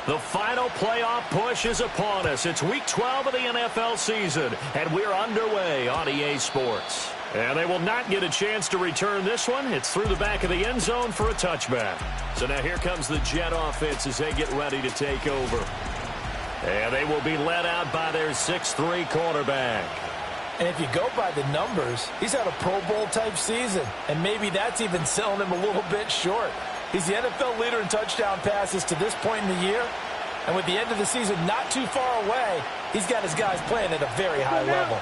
The final playoff push is upon us. It's Week 12 of the NFL season, and we're underway on EA Sports. And they will not get a chance to return this one. It's through the back of the end zone for a touchback. So now here comes the Jet offense as they get ready to take over. And they will be led out by their 6'3" quarterback. And if you go by the numbers, he's had a Pro Bowl-type season. And maybe that's even selling him a little bit short. He's the NFL leader in touchdown passes to this point in the year. And with the end of the season not too far away, he's got his guys playing at a very high level.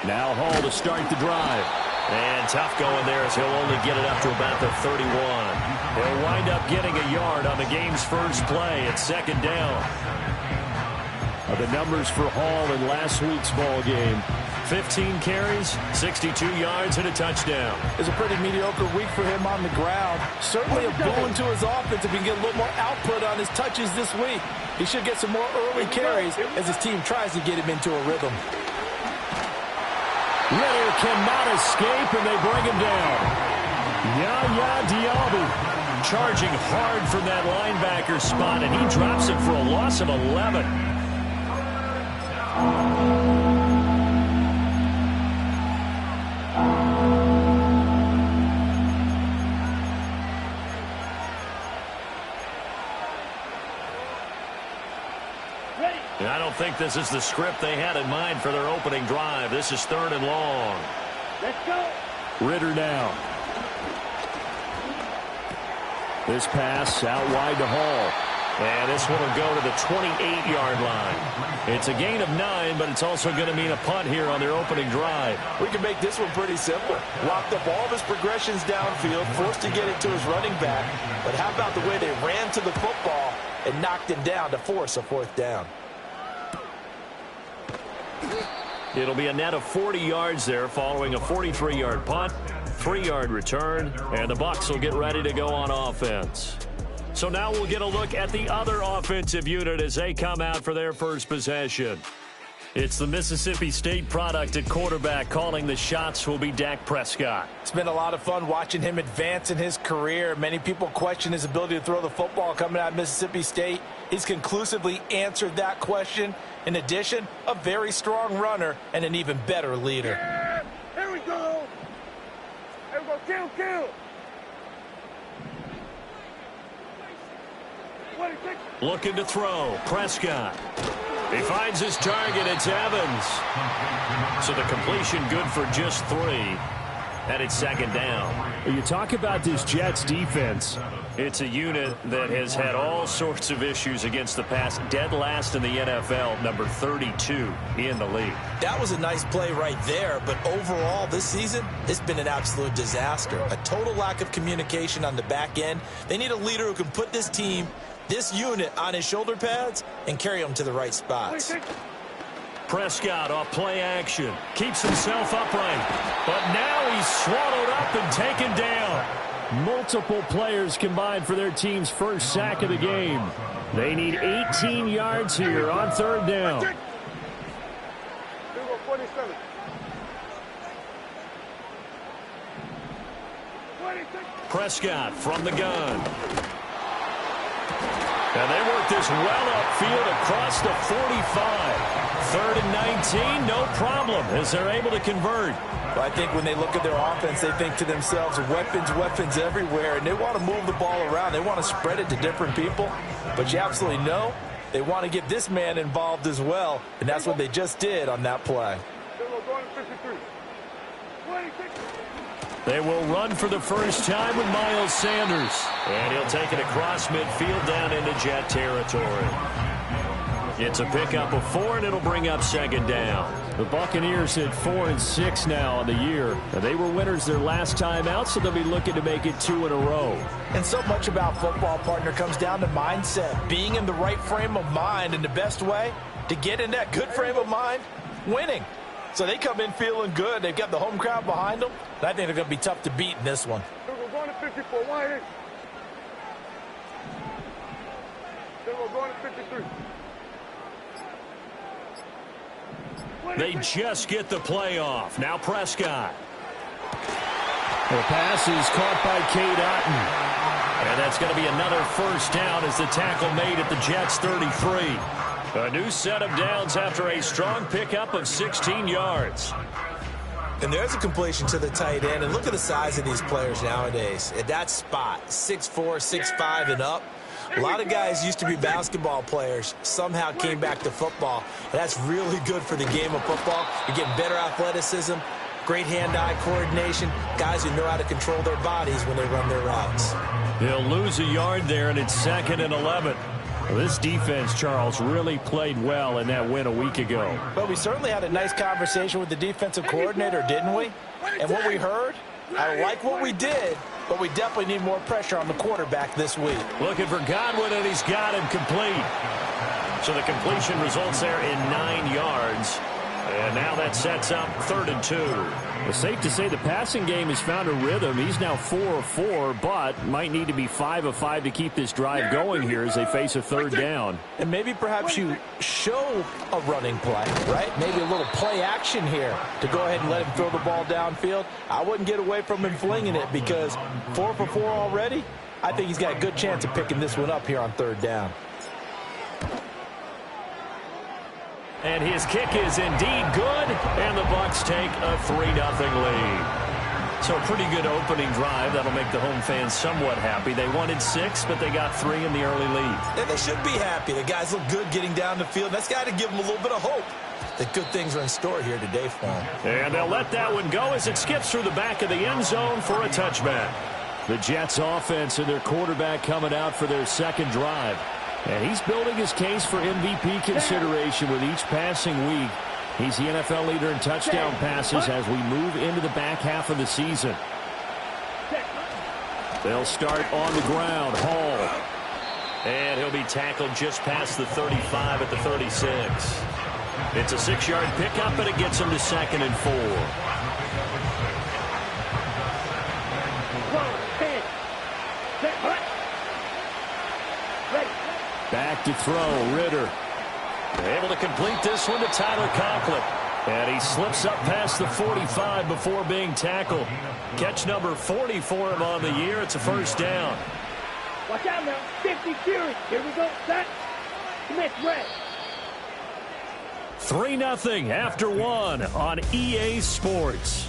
Now Hall to start the drive. And tough going there as he'll only get it up to about the 31. He'll wind up getting a yard on the game's first play at second down. The numbers for Hall in last week's ball game. 15 carries, 62 yards, and a touchdown. It's a pretty mediocre week for him on the ground. Certainly a boon to his offense if he can get a little more output on his touches this week. He should get some more early carries as his team tries to get him into a rhythm. Ritter cannot escape, and they bring him down. Yaya Diaby charging hard from that linebacker spot, and he drops it for a loss of 11. I don't think this is the script they had in mind for their opening drive. This is 3rd and long. Let's go. Ritter now. This pass out wide to Hall. And this one will go to the 28-yard line. It's a gain of 9, but it's also going to mean a punt here on their opening drive. We can make this one pretty simple. Locked up all of his progressions downfield, forced to get it to his running back. But how about the way they ran to the football and knocked him down to force a 4th down? It'll be a net of 40 yards there following a 43-yard punt, 3-yard return, and the Bucs will get ready to go on offense. So now we'll get a look at the other offensive unit as they come out for their first possession. It's the Mississippi State product at quarterback. Calling the shots will be Dak Prescott. It's been a lot of fun watching him advance in his career. Many people question his ability to throw the football coming out of Mississippi State. He's conclusively answered that question. In addition, a very strong runner and an even better leader. Yeah, here we go. Here we go. Kill. Looking to throw. Prescott. He finds his target. It's Evans. So the completion good for just 3. And it's 2nd down. You talk about this Jets defense. It's a unit that has had all sorts of issues against the pass. Dead last in the NFL, number 32 in the league. That was a nice play right there, but overall this season, it's been an absolute disaster. A total lack of communication on the back end. They need a leader who can put this team, this unit, on his shoulder pads and carry them to the right spots. Prescott off play action. Keeps himself upright. But now he's swallowed up and taken down. Multiple players combined for their team's first sack of the game. They need 18 yards here on 3rd down. Prescott from the gun. And they work this well upfield across the 45. 3rd and 19, no problem, as they're able to convert. I think when they look at their offense, they think to themselves, weapons everywhere, and they want to move the ball around. They want to spread it to different people. But you absolutely know they want to get this man involved as well, and that's what they just did on that play. They will run for the first time with Miles Sanders. And he'll take it across midfield down into Jet territory. It's a pickup of 4, and it'll bring up 2nd down. The Buccaneers hit 4-6 now on the year. And they were winners their last time out, so they'll be looking to make it 2 in a row. And so much about football, partner, comes down to mindset. Being in the right frame of mind, and the best way to get in that good frame of mind, winning. So they come in feeling good. They've got the home crowd behind them. And I think they're going to be tough to beat in this one. We're going to 54. Why ain't? We're going to 53. They just get the play off. Now Prescott. The pass is caught by Cade Otton. And that's going to be another first down as the tackle made at the Jets' 33. A new set of downs after a strong pickup of 16 yards. And there's a completion to the tight end. And look at the size of these players nowadays. At that spot, 6'4", 6'5", and up. A lot of guys used to be basketball players, somehow came back to football. And that's really good for the game of football. You're getting better athleticism, great hand-eye coordination, guys who know how to control their bodies when they run their routes. He'll lose a yard there, and it's 2nd and 11. Well, this defense, Charles, really played well in that win a week ago. But we certainly had a nice conversation with the defensive coordinator, didn't we? And what we heard, I like what we did, but we definitely need more pressure on the quarterback this week. Looking for Godwin, and he's got him complete. So the completion results there in 9 yards. And now that sets up 3rd and 2. It's safe to say the passing game has found a rhythm. He's now 4 of 4, but might need to be 5 of 5 to keep this drive going here as they face a 3rd down. And maybe perhaps you show a running play, right? Maybe a little play action here to go ahead and let him throw the ball downfield. I wouldn't get away from him flinging it because 4 for 4 already. I think he's got a good chance of picking this one up here on 3rd down. And his kick is indeed good, and the Bucs take a 3-0 lead. So a pretty good opening drive. That'll make the home fans somewhat happy. They wanted 6, but they got 3 in the early lead. And they should be happy. The guys look good getting down the field. That's got to give them a little bit of hope that good things are in store here today for them. And they'll let that one go as it skips through the back of the end zone for a touchback. The Jets offense and their quarterback coming out for their 2nd drive. And he's building his case for MVP consideration with each passing week. He's the NFL leader in touchdown passes as we move into the back half of the season. They'll start on the ground. Hall. And he'll be tackled just past the 35 at the 36. It's a 6-yard pickup, and it gets him to 2nd and 4. Back to throw, Ritter. Able to complete this one to Tyler Conklin. And he slips up past the 45 before being tackled. Catch number 40 for him on the year. It's a 1st down. Watch out now. 50 series. Here we go. Set. Commit. Red. 3-0 after 1 on EA Sports.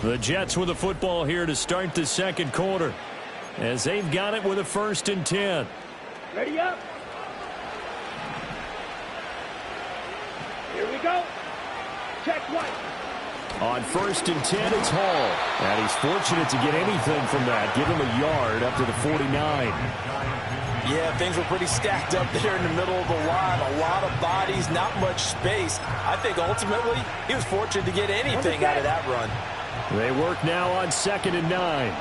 The Jets with the football here to start the 2nd quarter as they've got it with a 1st and 10. Ready up. Here we go. Check one. On 1st and 10, it's Hall. And he's fortunate to get anything from that. Give him a yard up to the 49. Yeah, things were pretty stacked up there in the middle of the line. A lot of bodies, not much space. I think ultimately he was fortunate to get anything out of that run. They work now on 2nd and 9.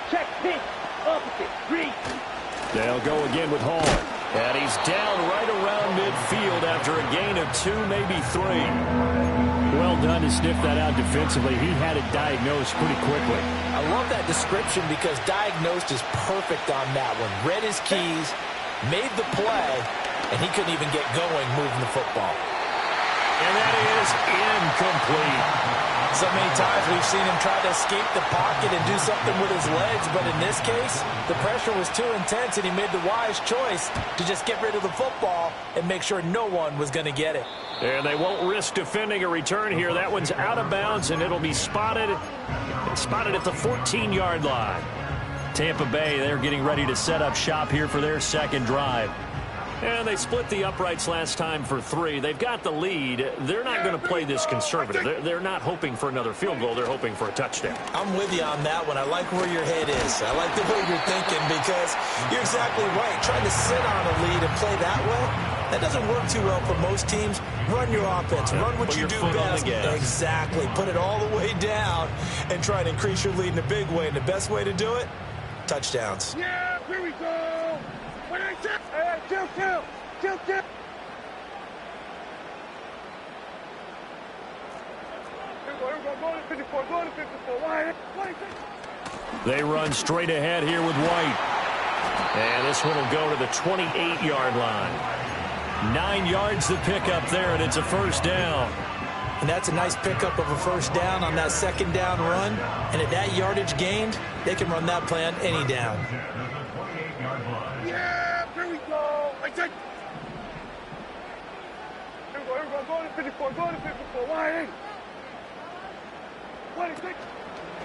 Check pitch. Opposite. 3. They'll go again with Hall. And he's down right around midfield after a gain of 2, maybe 3. Well done to sniff that out defensively. He had it diagnosed pretty quickly. I love that description because diagnosed is perfect on that one. Read his keys, made the play, and he couldn't even get going moving the football. And that is incomplete. So many times we've seen him try to escape the pocket and do something with his legs, but in this case, the pressure was too intense, and he made the wise choice to just get rid of the football and make sure no one was going to get it. And they won't risk defending a return here. That one's out of bounds, and it'll be spotted at the 14-yard line. Tampa Bay, they're getting ready to set up shop here for their 2nd drive. And they split the uprights last time for 3. They've got the lead. They're not going to play this conservative. They're not hoping for another field goal. They're hoping for a touchdown. I'm with you on that one. I like where your head is. I like the way you're thinking because you're exactly right. Trying to sit on a lead and play that way, that doesn't work too well for most teams. Run your offense. Run what you do best. Exactly. Put it all the way down and try to increase your lead in a big way. And the best way to do it, touchdowns. Yeah, here we go. When I say, chill. Go to 54. They run straight ahead here with White. And this one will go to the 28-yard line. 9 yards to pick up there, and it's a 1st down. And that's a nice pickup of a first down on that second down run. And at that yardage gained, they can run that play on any down. Yeah, here we go. I take. Here we go. Go to 54. Go to 54. Why? 26.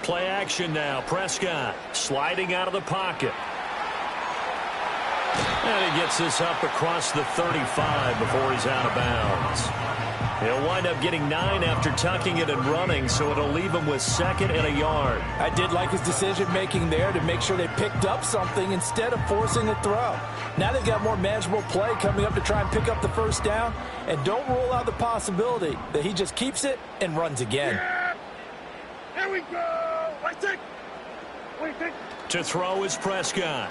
Play action now. Prescott sliding out of the pocket. And he gets this up across the 35 before he's out of bounds. He'll wind up getting 9 after tucking it and running, so it'll leave him with 2nd and a yard. I did like his decision-making there to make sure they picked up something instead of forcing a throw. Now they've got more manageable play coming up to try and pick up the first down, and don't rule out the possibility that he just keeps it and runs again. Yeah. Here we go. I take. To throw is Prescott.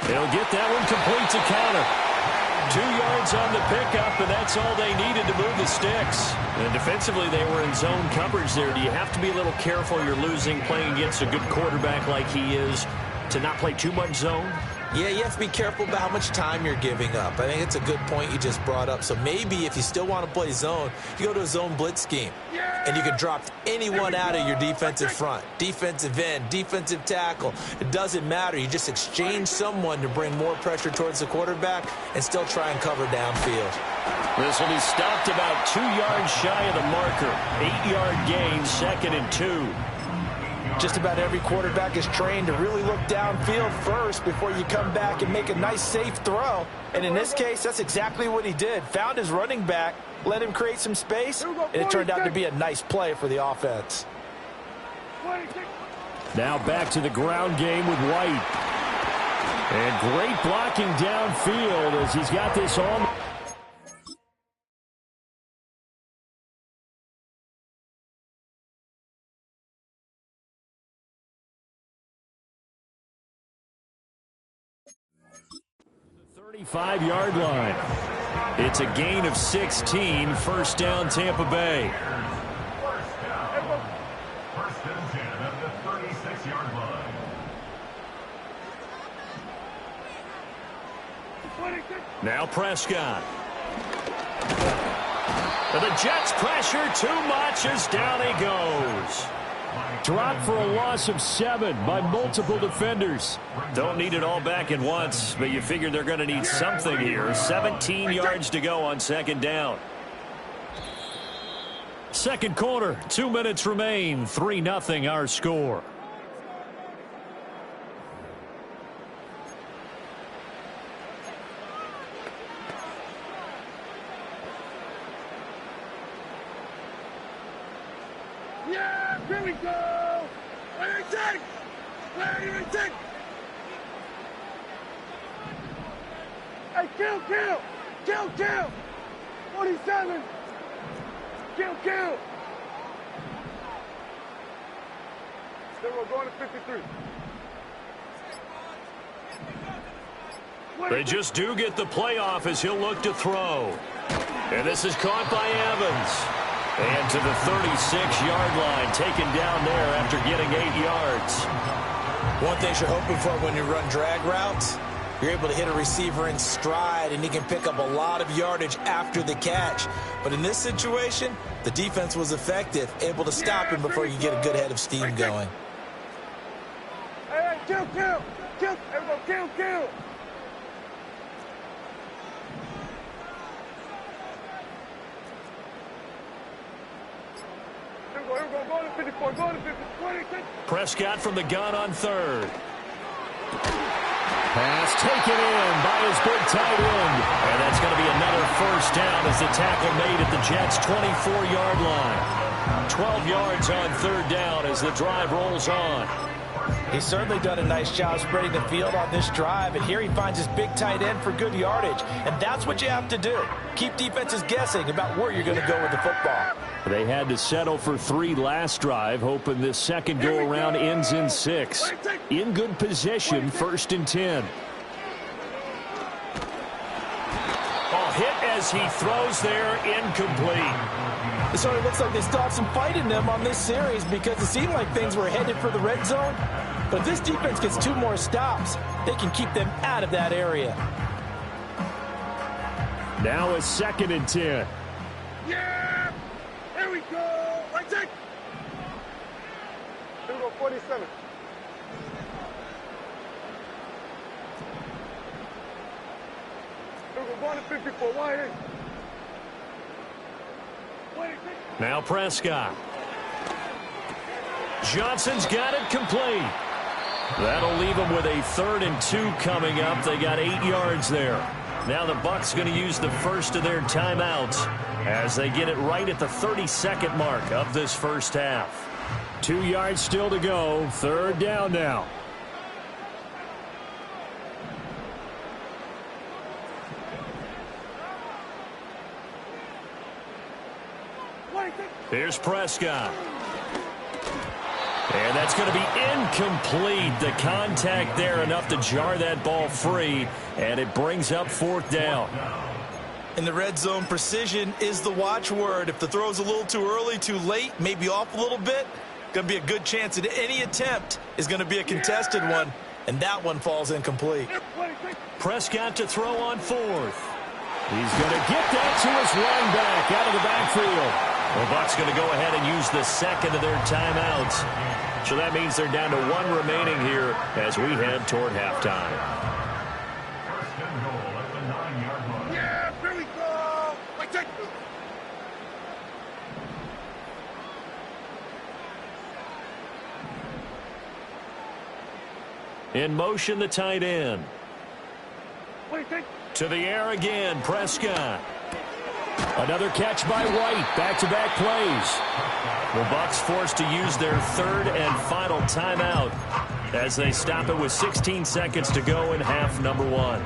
He'll get that one complete to counter. 2 yards on the pickup, and that's all they needed to move the sticks. And defensively, they were in zone coverage there. Do you have to be a little careful? You're losing, playing against a good quarterback like he is, to not play too much zone? Yeah, you have to be careful about how much time you're giving up. I think it's a good point you just brought up. So maybe if you still want to play zone, you go to a zone blitz scheme. And you can drop anyone out of your defensive front, defensive end, defensive tackle. It doesn't matter. You just exchange someone to bring more pressure towards the quarterback and still try and cover downfield. This will be stopped about 2 yards shy of the marker. 8-yard gain, 2nd and 2. Just about every quarterback is trained to really look downfield first before you come back and make a nice, safe throw. And in this case, that's exactly what he did. Found his running back, let him create some space, and it turned out to be a nice play for the offense. Now back to the ground game with White. And great blocking downfield as he's got this on. The 35-yard line. It's a gain of 16, first down Tampa Bay. First and 10 at the 36-yard line. Now Prescott. And the Jets pressure too much as down he goes. Dropped for a loss of 7 by multiple defenders. Don't need it all back at once, but you figure they're going to need something here. 17 yards to go on 2nd down. Second quarter, 2 minutes remain. 3-0 our score. Yeah, here we go. Where you take? Where you take? Hey, kill. 47. Kill. Then we're going to 53. They just do get the playoff as he'll look to throw. And this is caught by Evans. And to the 36-yard line, taken down there after getting 8 yards. One thing you're hoping for when you run drag routes, you're able to hit a receiver in stride, and he can pick up a lot of yardage after the catch. But in this situation, the defense was effective, able to stop him before you get a good head of steam going. Hey, kill. Everyone, kill. Go to 54. Go to 56. Prescott from the gun on 3rd. Pass taken in by his big tight end. And that's going to be another first down as the tackle made at the Jets' 24-yard line. 12 yards on 3rd down as the drive rolls on. He's certainly done a nice job spreading the field on this drive, and here he finds his big tight end for good yardage. And that's what you have to do. Keep defenses guessing about where you're going to go with the football. They had to settle for 3 last drive, hoping this second go-around ends in 6. In good position, 1st and 10. Ball hit as he throws there, incomplete. It sort of looks like they still have some fight in them on this series because it seemed like things were headed for the red zone. But if this defense gets 2 more stops, they can keep them out of that area. Now a 2nd and 10. Yeah! go. Right take. Here we go, 47. Here we go, 154. Wide in. Now Prescott. Johnson's got it complete. That'll leave them with a 3rd and 2 coming up. They got 8 yards there. Now the Bucs going to use the first of their timeouts as they get it right at the 32nd mark of this first half. 2 yards still to go. 3rd down now. Here's Prescott. And that's going to be incomplete. The contact there enough to jar that ball free, and it brings up 4th down. In the red zone, precision is the watchword. If the throw's a little too early, too late, maybe off a little bit, going to be a good chance that any attempt is going to be a contested one, and that one falls incomplete. Prescott to throw on 4th. He's going to get that to his running back out of the backfield. The Bucs going to go ahead and use the second of their timeouts. So that means they're down to 1 remaining here as we head toward halftime. First and goal at the 9-yard line. Yeah, here we go. Right take. In motion, the tight end. Right take. To the air again, Prescott. Another catch by White. Back-to-back plays. The Bucs forced to use their 3rd and final timeout as they stop it with 16 seconds to go in half number 1.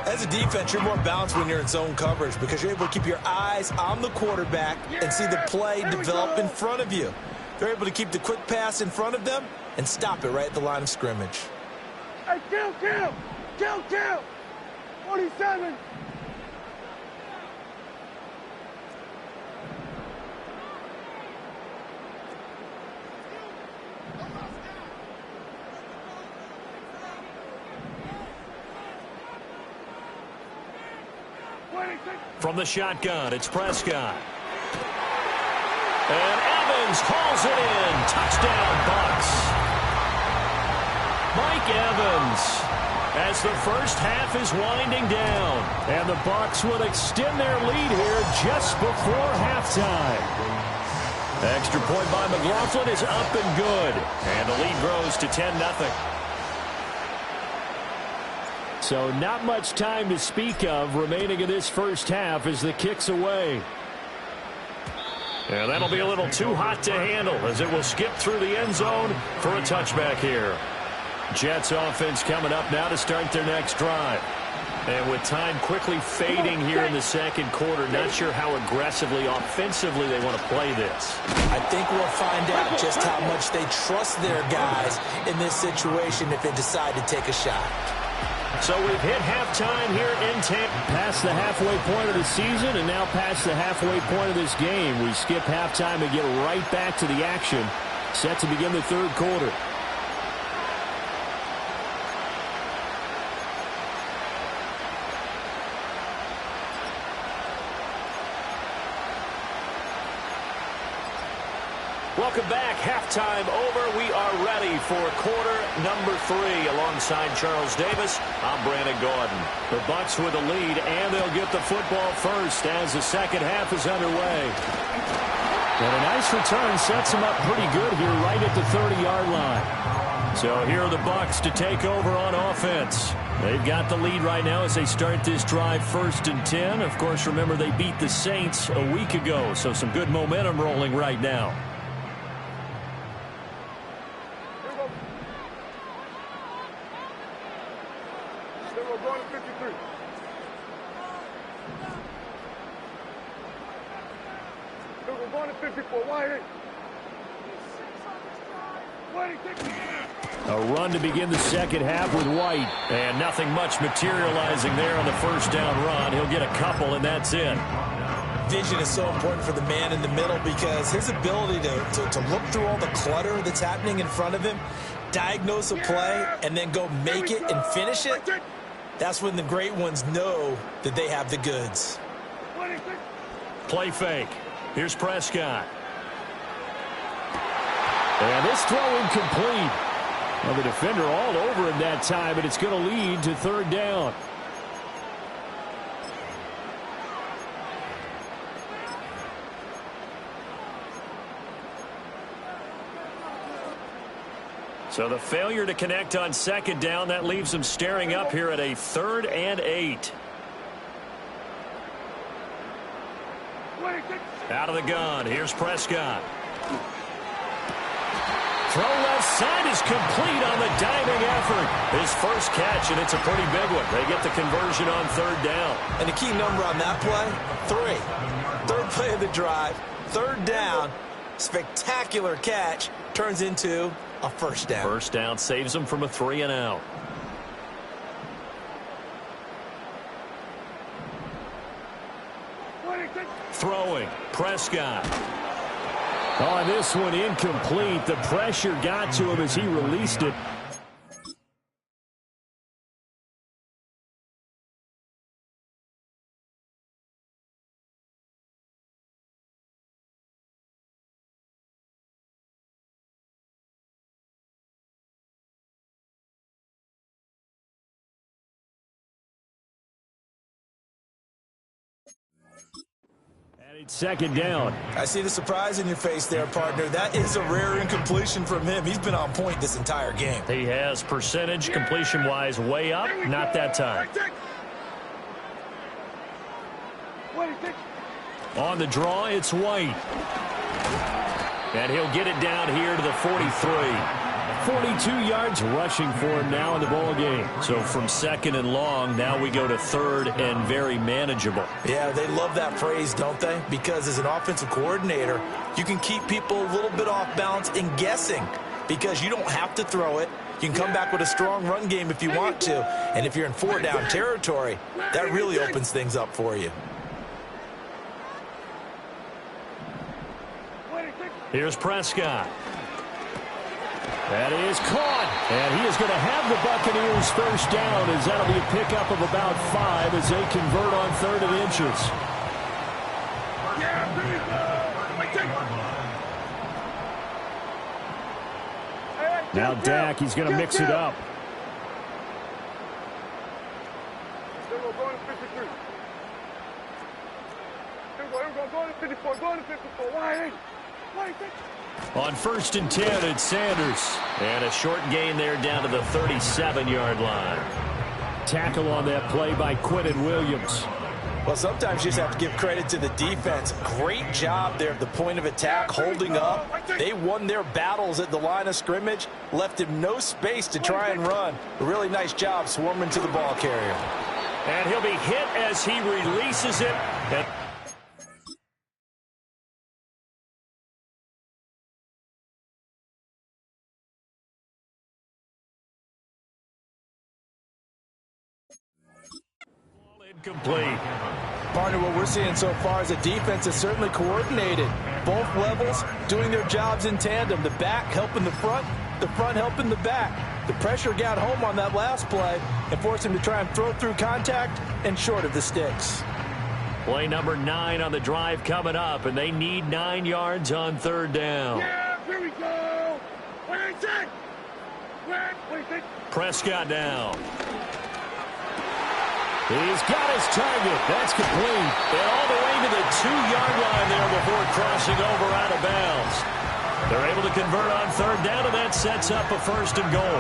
As a defense, you're more balanced when you're in zone coverage because you're able to keep your eyes on the quarterback and see the play develop in front of you. They're able to keep the quick pass in front of them and stop it right at the line of scrimmage. Hey, kill. 47. From the shotgun, it's Prescott. And Evans hauls it in. Touchdown, Bucs. Mike Evans, as the first half is winding down. And the Bucs will extend their lead here just before halftime. Extra point by McLaughlin is up and good. And the lead grows to 10-0. So not much time to speak of remaining in this first half as the kick's away. And that'll be a little too hot to handle as it will skip through the end zone for a touchback here. Jets offense coming up now to start their next drive. And with time quickly fading here in the second quarter, not sure how aggressively, offensively they want to play this. I think we'll find out just how much they trust their guys in this situation if they decide to take a shot. So we've hit halftime here in Tampa. Past the halfway point of the season and now past the halfway point of this game. We skip halftime and get right back to the action. Set to begin the 3rd quarter. Welcome back. Halftime over. We are ready for quarter number 3. Alongside Charles Davis, I'm Brandon Gordon. The Bucs with the lead, and they'll get the football first as the second half is underway. And a nice return sets them up pretty good here right at the 30-yard line. So here are the Bucs to take over on offense. They've got the lead right now as they start this drive 1st and 10. Of course, remember they beat the Saints a week ago, so some good momentum rolling right now. A run to begin the second half with White. And nothing much materializing there on the first down run. He'll get a couple, and that's it. Vision is so important for the man in the middle because his ability to look through all the clutter that's happening in front of him, diagnose a play, and then go make it and finish it, that's when the great ones know that they have the goods. Play fake. Here's Prescott. And this throw incomplete. Well, the defender all over him that time, and it's going to lead to third down. So the failure to connect on second down, that leaves them staring up here at a 3rd and 8. Out of the gun, here's Prescott. Throw left side is complete on the diving effort. His first catch, and it's a pretty big one. They get the conversion on 3rd down. And the key number on that play, 3. 3rd play of the drive, 3rd down, spectacular catch, turns into a 1st down. 1st down saves them from a 3 and out. Throwing, Prescott. Oh, this one incomplete. The pressure got to him as he released it. It's 2nd down. I see the surprise in your face there, partner. That is a rare incompletion from him. He's been on point this entire game. He has percentage completion-wise way up. Not that time. On the draw, it's White. And he'll get it down here to the 43. 42 yards rushing for him now in the ball game. So from 2nd and long, now we go to 3rd and very manageable. Yeah, they love that phrase, don't they? Because as an offensive coordinator, you can keep people a little bit off balance and guessing because you don't have to throw it. You can come back with a strong run game if you want to. And if you're in 4-down territory, that really opens things up for you. Here's Prescott. That is caught, and he is going to have the Buccaneers 1st down as that'll be a pickup of about 5 as they convert on 3rd and inches. Now Dak, he's going to mix it up. On 1st and 10, it's Sanders. And a short gain there down to the 37-yard line. Tackle on that play by Quentin Williams. Well, sometimes you just have to give credit to the defense. Great job there at the point of attack, holding up. They won their battles at the line of scrimmage, left him no space to try and run. A really nice job swarming to the ball carrier. And he'll be hit as he releases it. Complete. Partner, what we're seeing so far is a defense is certainly coordinated. Both levels doing their jobs in tandem. The back helping the front helping the back. The pressure got home on that last play and forced him to try and throw through contact and short of the sticks. Play number 9 on the drive coming up, and they need 9 yards on 3rd down. Yeah, here we go. Prescott down. He's got his target. That's complete. And all the way to the 2-yard line there before crossing over out of bounds. They're able to convert on 3rd down, and that sets up a 1st and goal.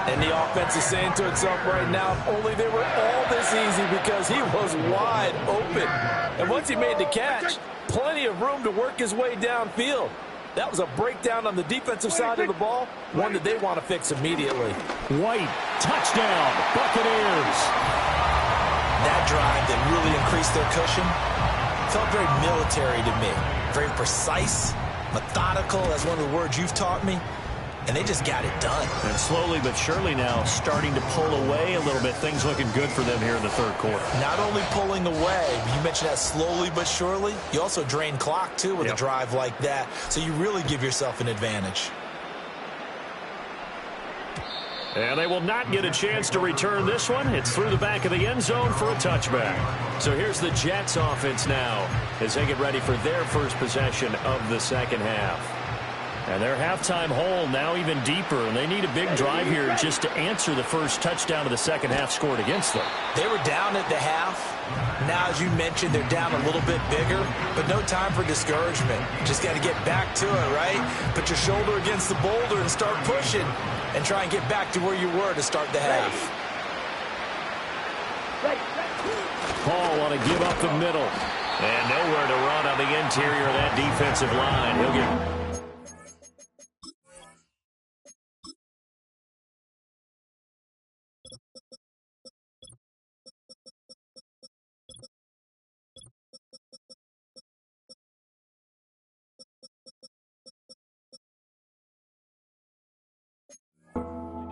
And the offense is saying to itself right now, if only they were all this easy because he was wide open. And once he made the catch, plenty of room to work his way downfield. That was a breakdown on the defensive side of the ball, one that they want to fix immediately. White, touchdown, Buccaneers. That drive that really increased their cushion felt very military to me. Very precise, methodical, that's one of the words you've taught me. And they just got it done. And slowly but surely now starting to pull away a little bit. Things looking good for them here in the 3rd quarter. Not only pulling away, you mentioned that slowly but surely, you also drain clock too with a drive like that. So you really give yourself an advantage. And they will not get a chance to return this one. It's through the back of the end zone for a touchback. So here's the Jets offense now as they get ready for their first possession of the 2nd half. And their halftime hole now even deeper, and they need a big drive here just to answer the first touchdown of the second half scored against them. They were down at the half. Now, as you mentioned, they're down a little bit bigger, but no time for discouragement. Just got to get back to it, right? Put your shoulder against the boulder and start pushing and try and get back to where you were to start the half. Paul want to give up the middle. And nowhere to run on the interior of that defensive line. He'll get...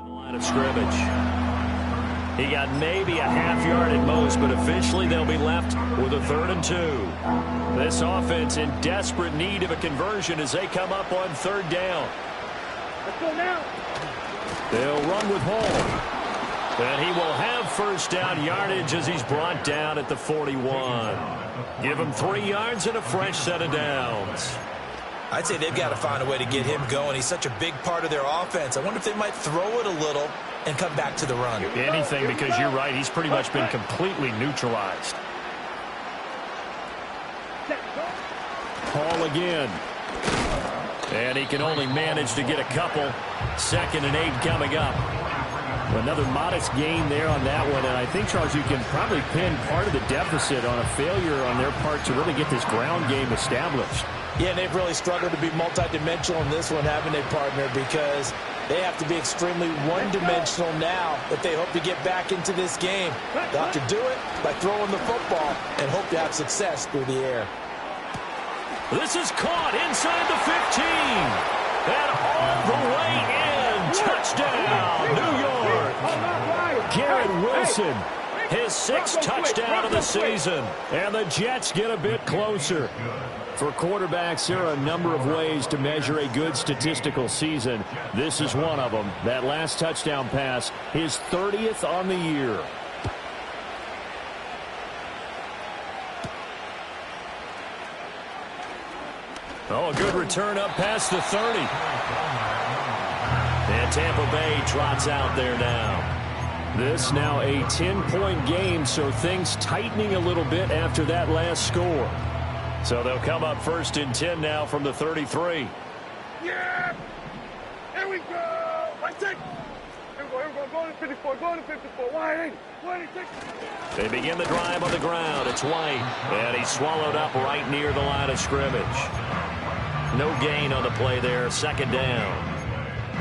line of scrimmage. He got maybe a half yard at most, but officially they'll be left with a 3rd and 2. This offense in desperate need of a conversion as they come up on 3rd down. Let's go now. They'll run with Hall. And he will have first down yardage as he's brought down at the 41. Give him 3 yards and a fresh set of downs. I'd say they've got to find a way to get him going. He's such a big part of their offense. I wonder if they might throw it a little and come back to the run. Anything, because you're right. He's pretty much been completely neutralized. Paul again. And he can only manage to get a couple. 2nd and 8 coming up. Another modest gain there on that one. And I think, Charles, you can probably pin part of the deficit on a failure on their part to really get this ground game established. Yeah, and they've really struggled to be multidimensional in this one, haven't they, partner? Because they have to be extremely one-dimensional now if they hope to get back into this game. They'll have to do it by throwing the football and hope to have success through the air. This is caught inside the 15. And all the way in. Touchdown, New York. Garrett Wilson. His 6th touchdown of the season. And the Jets get a bit closer. For quarterbacks, there are a number of ways to measure a good statistical season. This is one of them. That last touchdown pass, his 30th on the year. Oh, a good return up past the 30. And Tampa Bay trots out there now. This now a 10-point game, so things tightening a little bit after that last score. So they'll come up 1st and 10 now from the 33. Yeah! Here we go! Wide take! Here we go. Go to 54. Go to 54. Wide take. They begin the drive on the ground. It's White. And he's swallowed up right near the line of scrimmage. No gain on the play there. 2nd down.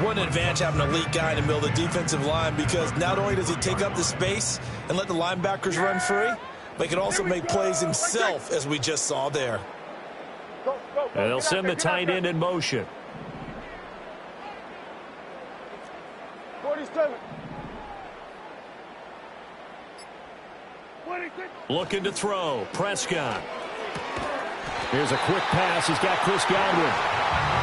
What an advantage having an elite guy in the middle of the defensive line, because not only does he take up the space and let the linebackers run free, but he can also make plays himself, as we just saw there. And they'll send the tight end in motion. 47. 26. Looking to throw. Prescott. Here's a quick pass. He's got Chris Godwin.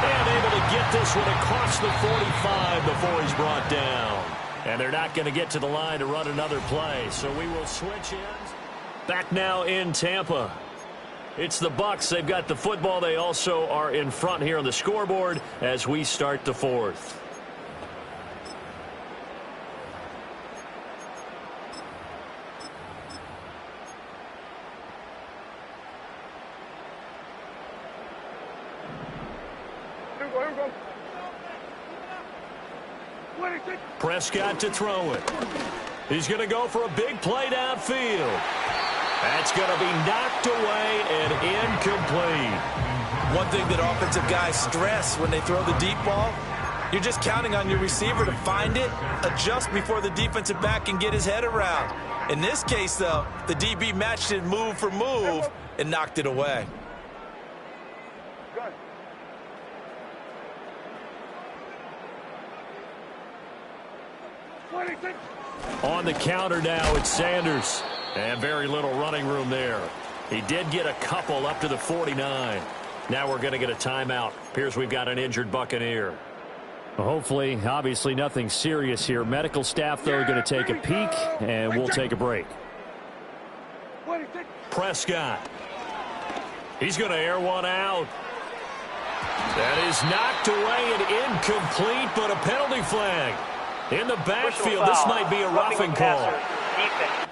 And able to get this one across the 45 before he's brought down. And they're not going to get to the line to run another play. So we will switch ends. Back now in Tampa. It's the Bucs. They've got the football. They also are in front here on the scoreboard as we start the 4th. Prescott to throw it. He's going to go for a big play downfield. That's going to be knocked away and incomplete. One thing that offensive guys stress when they throw the deep ball, you're just counting on your receiver to find it, adjust before the defensive back can get his head around. In this case, though, the DB matched it move for move and knocked it away. On the counter now, it's Sanders. And very little running room there. He did get a couple up to the 49. Now we're going to get a timeout. Appears we've got an injured Buccaneer. Well, hopefully, obviously nothing serious here. Medical staff, though, are going to take a peek, and we'll take a break. Prescott. He's going to air one out. That is knocked away and incomplete, but a penalty flag. In the backfield, this might be a roughing call. Defense.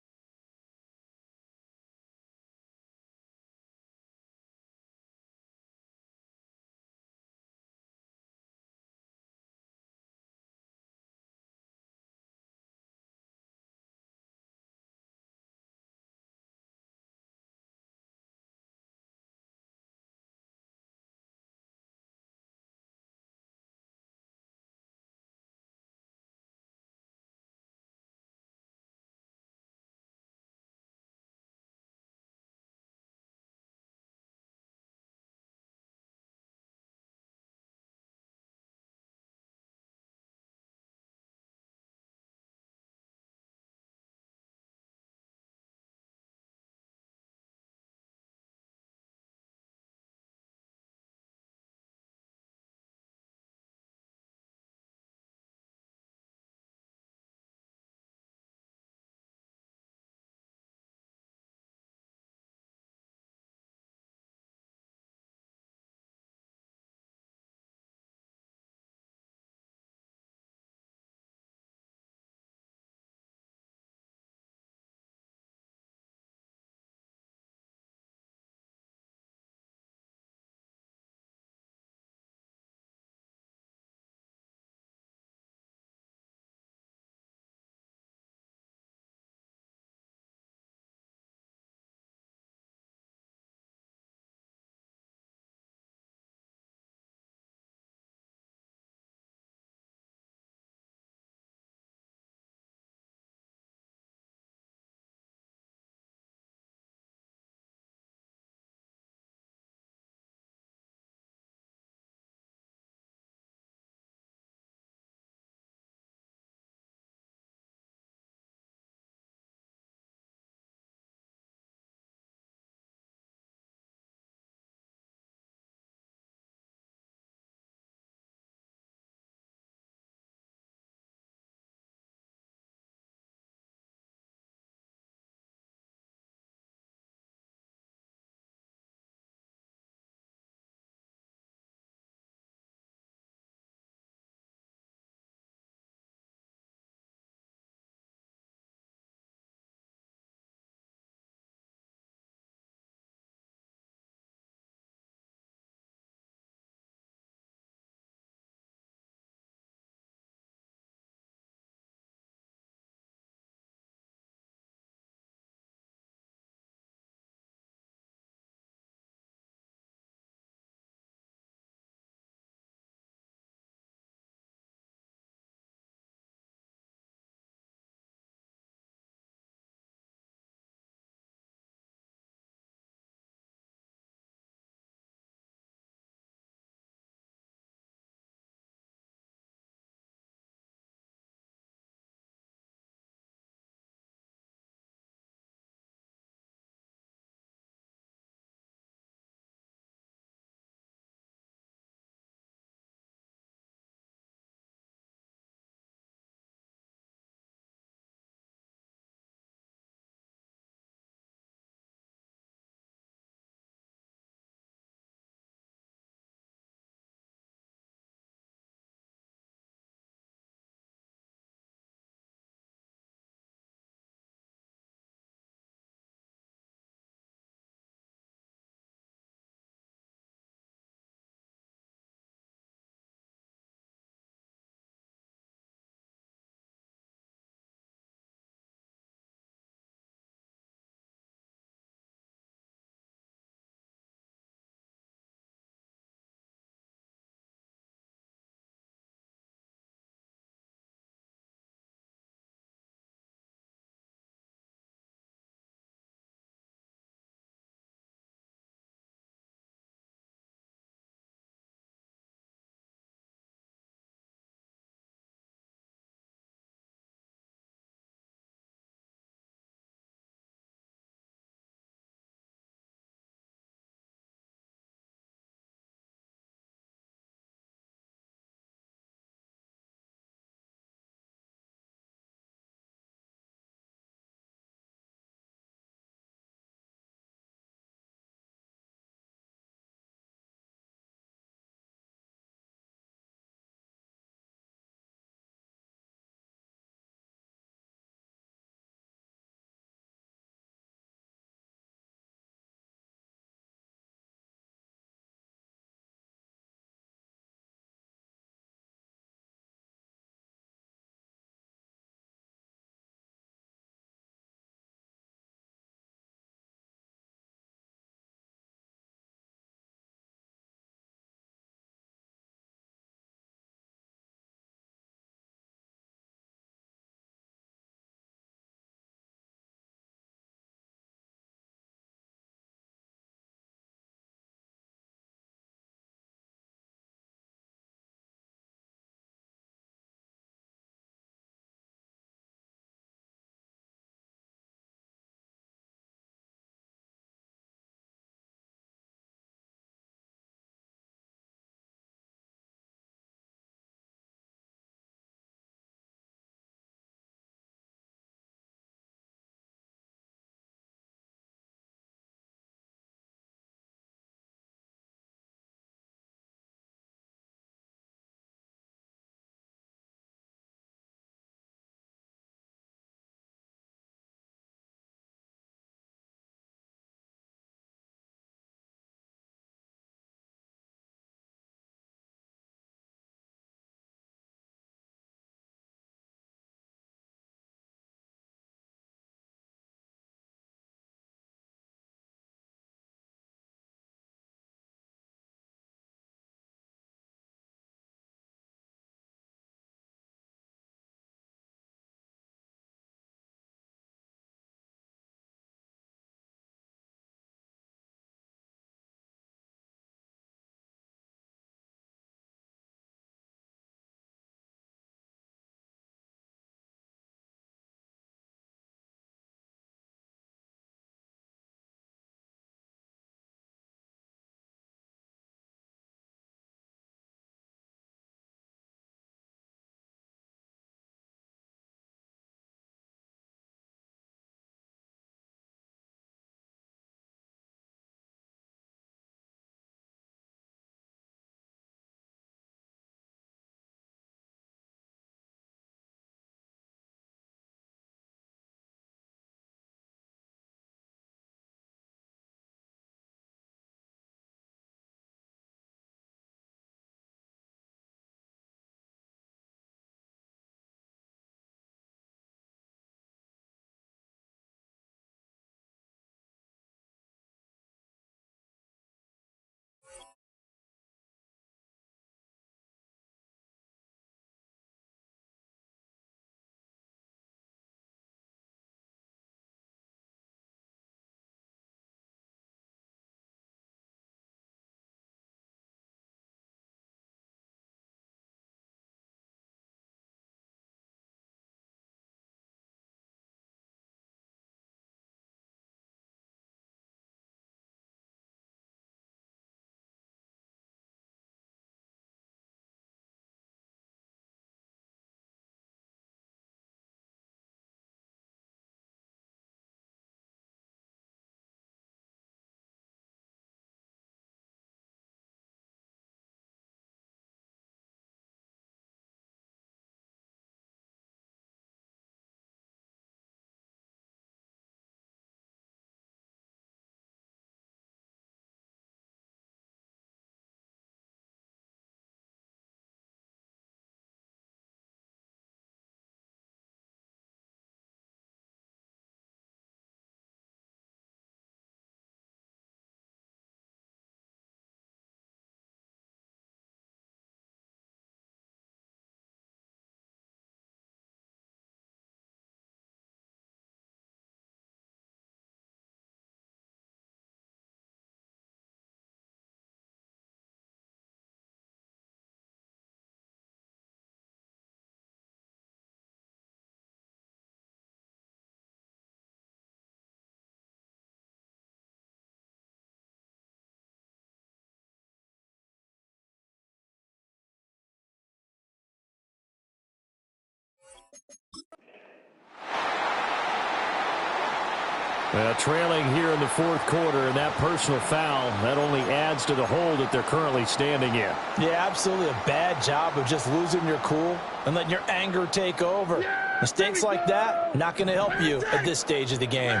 Trailing here in the fourth quarter, and that personal foul, that only adds to the hole that they're currently standing in. Yeah, absolutely a bad job of just losing your cool and letting your anger take over. Yeah, Mistakes like that, not going to help you at this stage of the game.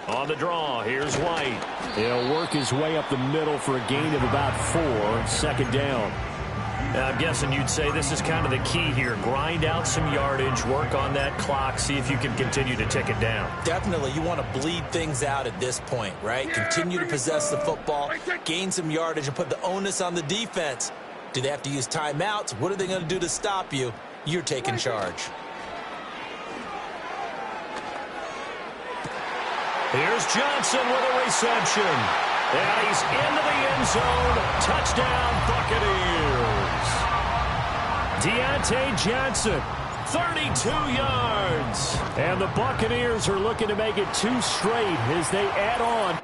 On the draw, here's White. He'll work his way up the middle for a gain of about 4, second down. Now, I'm guessing you'd say this is kind of the key here. Grind out some yardage, work on that clock, see if you can continue to tick it down. Definitely, you want to bleed things out at this point, right? Continue to possess the football, gain some yardage, and put the onus on the defense. Do they have to use timeouts? What are they going to do to stop you? You're taking charge. Here's Johnson with a reception. And he's into the end zone. Touchdown, Buccaneers. Deontay Johnson, 32 yards. And the Buccaneers are looking to make it 2 straight as they add on.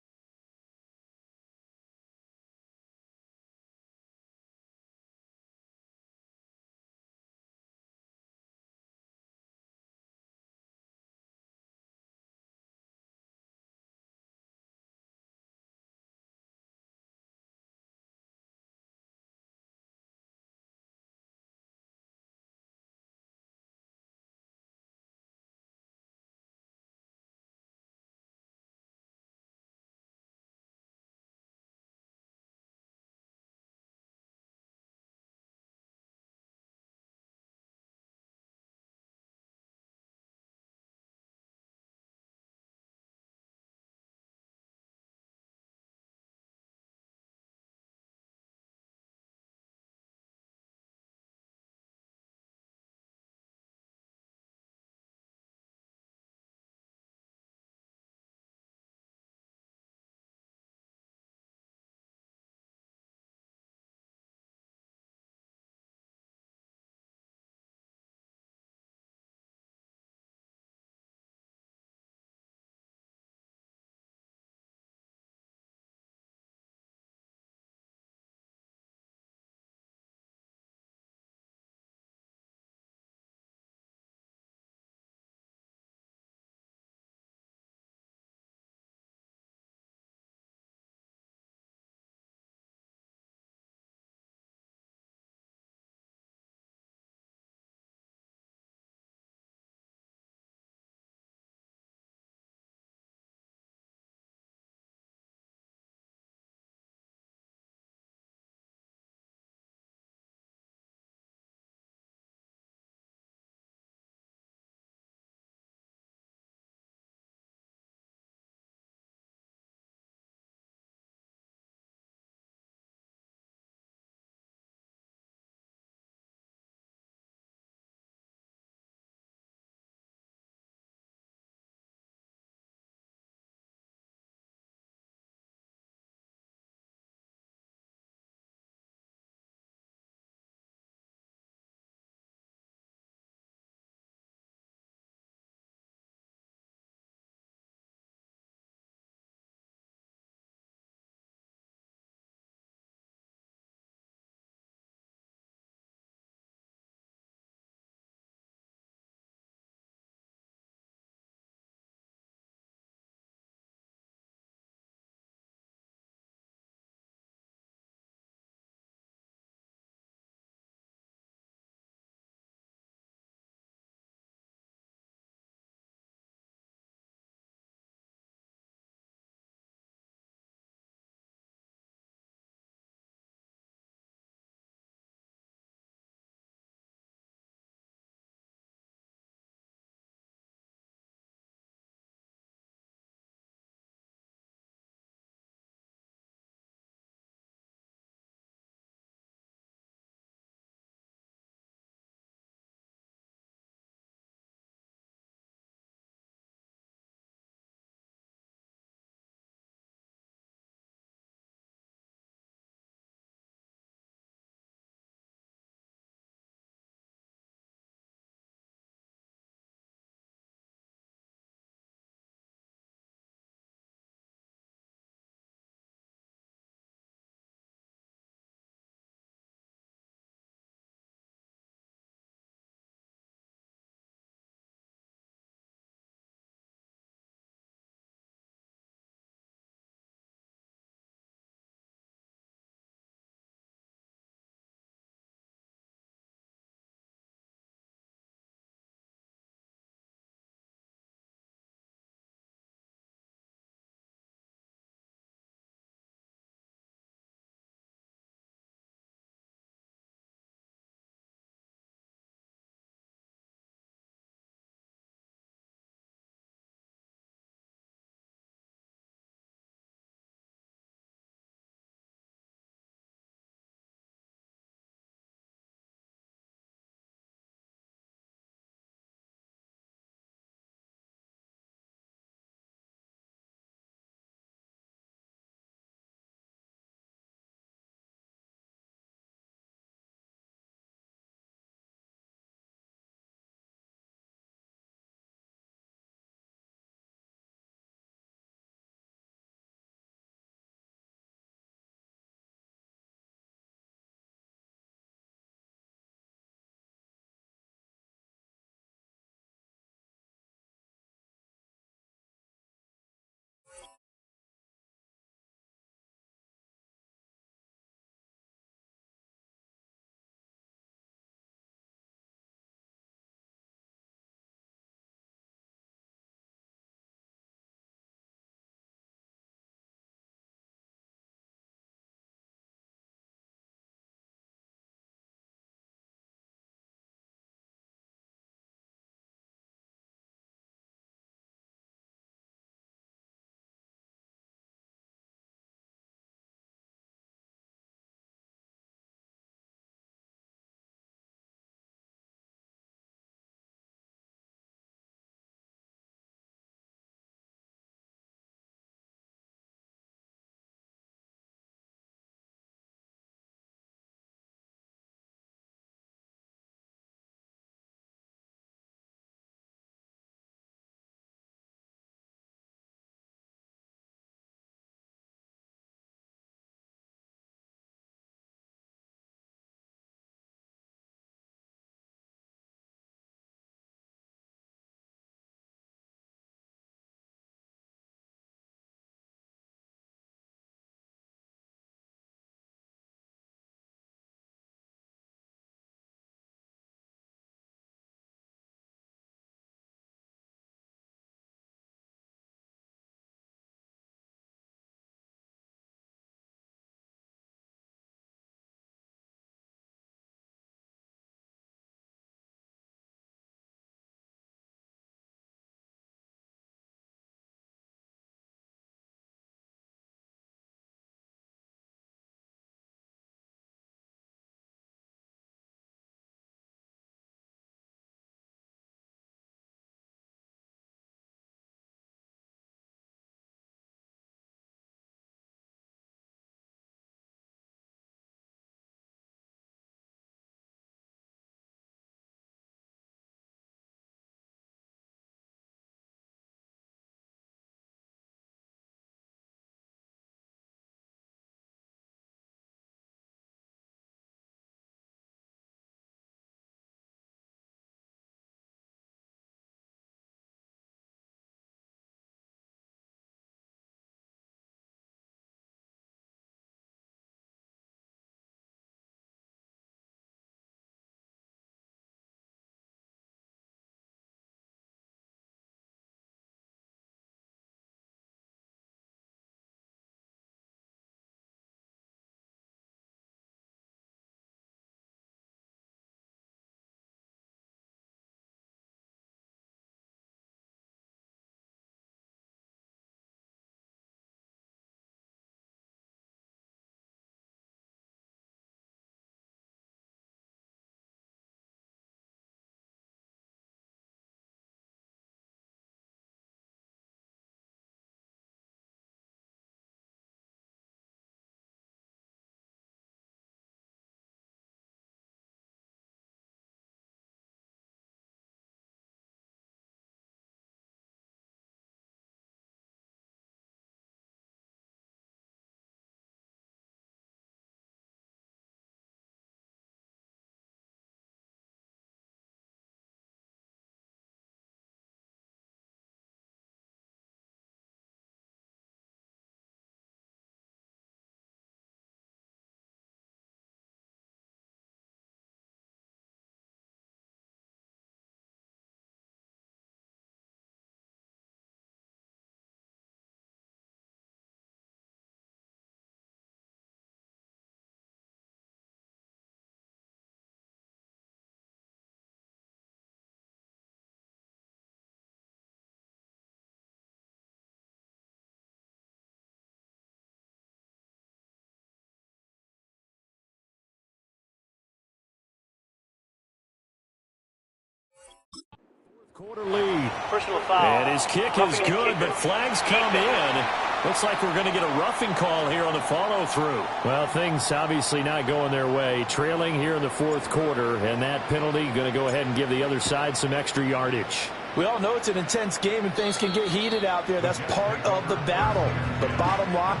Quarter lead. Personal foul. And his kick is good, but flags come in. Looks like we're going to get a roughing call here on the follow-through. Well, things obviously not going their way. Trailing here in the fourth quarter, and that penalty going to go ahead and give the other side some extra yardage. We all know it's an intense game and things can get heated out there. That's part of the battle. But bottom line,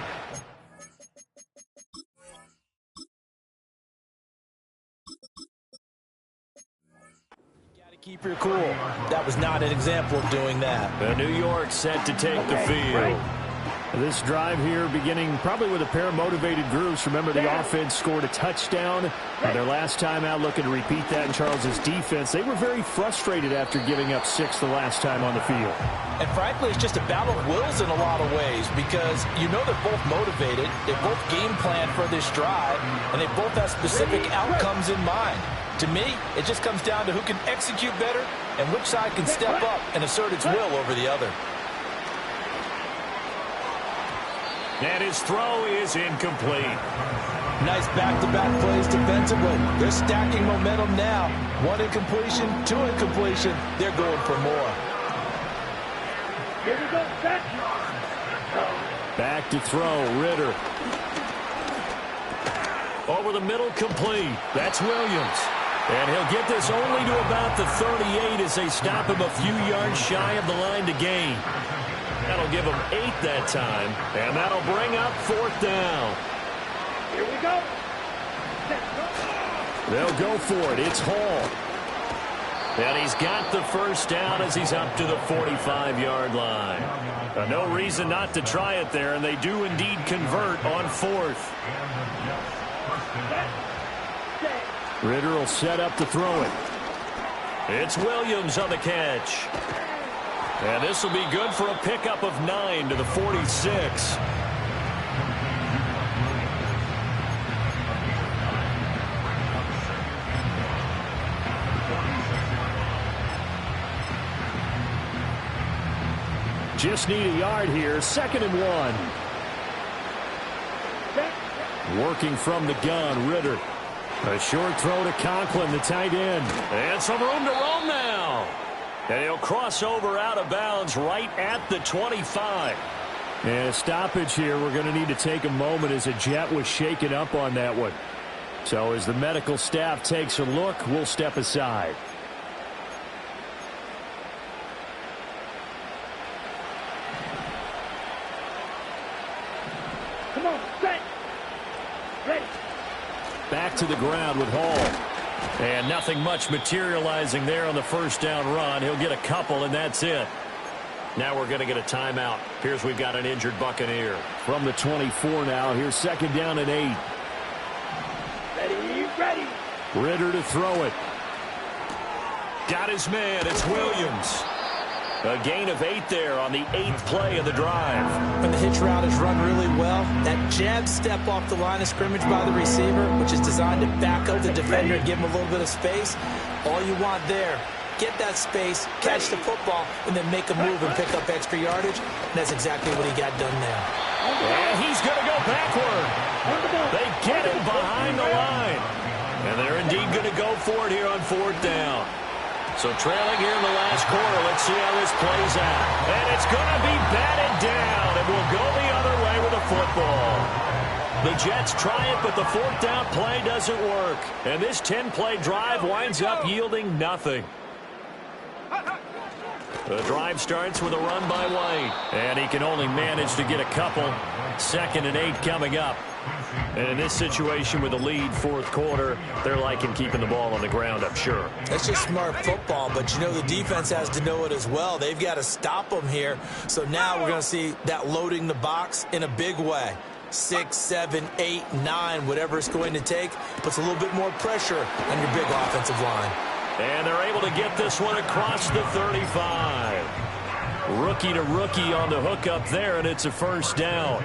you got to keep your cool. That was not an example of doing that. The New York set to take the field. This drive here beginning probably with a pair of motivated groups. Remember, the offense scored a touchdown. And their last time out looking to repeat that in Charles' defense. They were very frustrated after giving up 6 the last time on the field. And frankly, it's just a battle of wills in a lot of ways because you know they're both motivated. They both game plan for this drive, and they both have specific outcomes in mind. To me, it just comes down to who can execute better and which side can step up and assert its will over the other. And his throw is incomplete. Nice back-to-back plays defensively. They're stacking momentum now. 1 incompletion, 2 incompletion. They're going for more. Here we go, set. Back to throw, Ritter. Over the middle, complete. That's Williams. And he'll get this only to about the 38 as they stop him a few yards shy of the line to gain. That'll give them 8 that time, and that'll bring up 4th down. Here we go. They'll go for it. It's Hall. And he's got the first down as he's up to the 45-yard line. No reason not to try it there, and they do indeed convert on 4th. Ritter will set up to throw it. It's Williams on the catch. And this will be good for a pickup of 9 to the 46. Just need a yard here. 2nd and 1. Working from the gun, Ritter. A short throw to Conklin, the tight end. And some room to roam now. And he'll cross over out of bounds right at the 25. And a stoppage here. We're going to need to take a moment as a Jet was shaken up on that one. So as the medical staff takes a look, we'll step aside. Come on, set. Ready. Back to the ground with Hall. And nothing much materializing there on the first down run. He'll get a couple, and that's it. Now we're going to get a timeout. Here's we've got an injured Buccaneer. From the 24 now. Here's 2nd down and 8. Ready. Ritter to throw it. Got his man. It's Williams. A gain of 8 there on the 8th play of the drive. When the hitch route is run really well, that jab step off the line of scrimmage by the receiver, which is designed to back up the defender and give him a little bit of space, all you want there, get that space, catch the football, and then make a move and pick up extra yardage. And that's exactly what he got done there. And he's going to go backward. They get him behind the line. And they're indeed going to go for it here on 4th down. So trailing here in the last quarter, let's see how this plays out. And it's going to be batted down, and we'll go the other way with the football. The Jets try it, but the 4th down play doesn't work. And this 10-play drive winds up yielding nothing. The drive starts with a run by White. And he can only manage to get a couple. 2nd and 8 coming up. And in this situation with the lead 4th quarter, they're liking keeping the ball on the ground, I'm sure. That's just smart football, but you know the defense has to know it as well. They've got to stop them here. So now we're going to see that loading the box in a big way. 6, 7, 8, 9, whatever it's going to take, puts a little bit more pressure on your big offensive line. And they're able to get this one across the 35. Rookie to rookie on the hook up there, and it's a first down.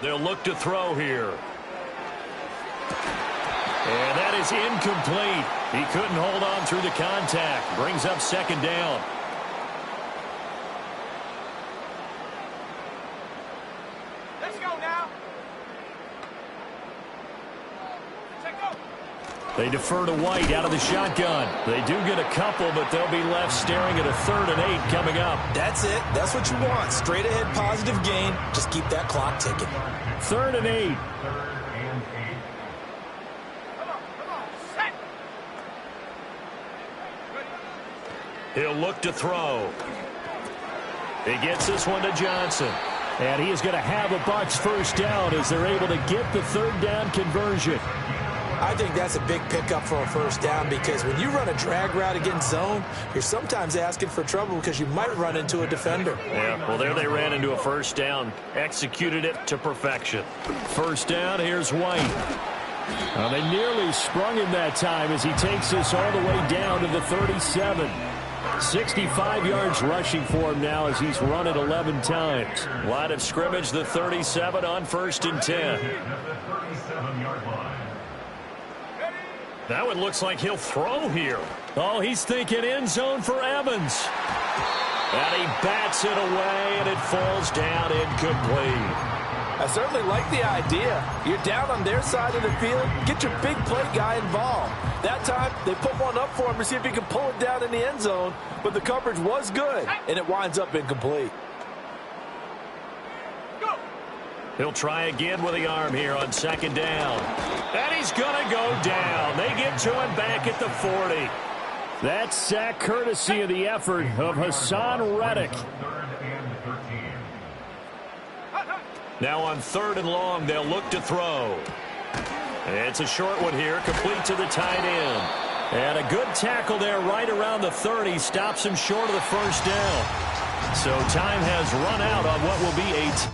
They'll look to throw here. And that is incomplete. He couldn't hold on through the contact. Brings up second down. Let's go now. They defer to White out of the shotgun. They do get a couple, but they'll be left staring at a 3rd and 8 coming up. That's it. That's what you want. Straight ahead positive gain. Just keep that clock ticking. 3rd and 8. He'll look to throw. He gets this one to Johnson. And he is going to have a Bucs first down as they're able to get the 3rd down conversion. I think that's a big pickup for a first down because when you run a drag route against zone, you're sometimes asking for trouble because you might run into a defender. Yeah, well, there they ran into a first down. Executed it to perfection. First down, here's White. Well, they nearly sprung him that time as he takes this all the way down to the 37. 65 yards rushing for him now as he's run it 11 times. Line of scrimmage, the 37 on 1st and 10. That one looks like he'll throw here. Oh, he's thinking end zone for Evans. And he bats it away, and it falls down incomplete. I certainly like the idea. You're down on their side of the field. Get your big play guy involved. That time, they put one up for him to see if he can pull it down in the end zone. But the coverage was good, and it winds up incomplete. He'll try again with the arm here on 2nd down. And he's going to go down. They get to him back at the 40. That sack courtesy of the effort of Hassan Reddick. Now on 3rd and long, they'll look to throw. It's a short one here, complete to the tight end. And a good tackle there right around the 30. Stops him short of the first down. So time has run out on what will be 8.